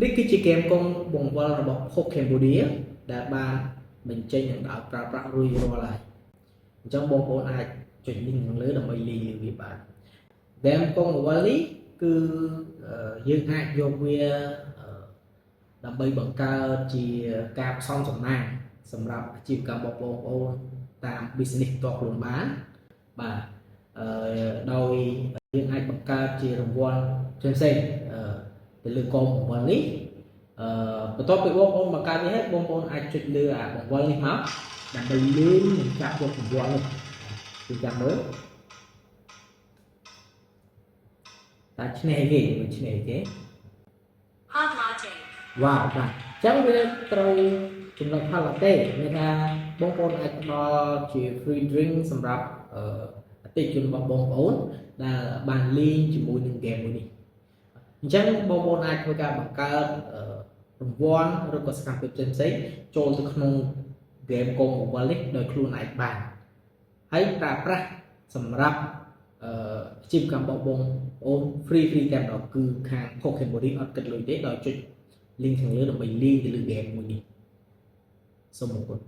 នេះគឺជាហ្គេមកុងបង្វិលរបស់ Cambodia ដែលបានបញ្ចេញនឹងដោយប្រើប្រាស់រួចរាល់ហើយអញ្ចឹងបងប្អូនអាចចុច link ខាងលើដើម្បីលេងវាបាន game កុងបង្វិលនេះគឺយើងអាចយកវាដើម្បីបង្កើតជាការផ្សំសំណាងសម្រាប់អាជីវកម្មរបស់បងប្អូនតាម business ផ្ទាល់ខ្លួនបានបាទដោយយើងអាចបង្កើតជារង្វាន់ផ្សេងៗទៅលើកុំបង្វិលនេះបន្ទាប់ពីបងប្អូនបង្កើតនេះហើយបងប្អូនអាចចុចលើអាបង្វិលនេះមកដើម្បីលេងនិងចាប់យកបង្វិលនេះគឺចាំមើលតាឈ្នះគេមិនឈ្នះគេ Hot latte វ៉ាវបាទអញ្ចឹងវាត្រូវចំណុច hot latte មានថាបងប្អូនអាចផ្ដល់ជា free drink សម្រាប់អតិថិជនរបស់បងប្អូនដែលបានលេងជាមួយនឹង game មួយនេះអញ្ចឹងបងប្អូនអាចធ្វើការបង្កើតរង្វាន់ឬក៏សកម្មភាពផ្សេងៗចូលទៅក្នុង game កុំបង្វិលនេះដោយខ្លួនឯងបានហើយប្រើប្រាស់សម្រាប់អាជីវកម្មបងប្អូន free តែម្ដងគឺខាង Cambodia អត់គិតលុយទេដោយចុច link ខាងលើដើម្បីលេងទៅលើ game មួយនេះសូមអរគុណ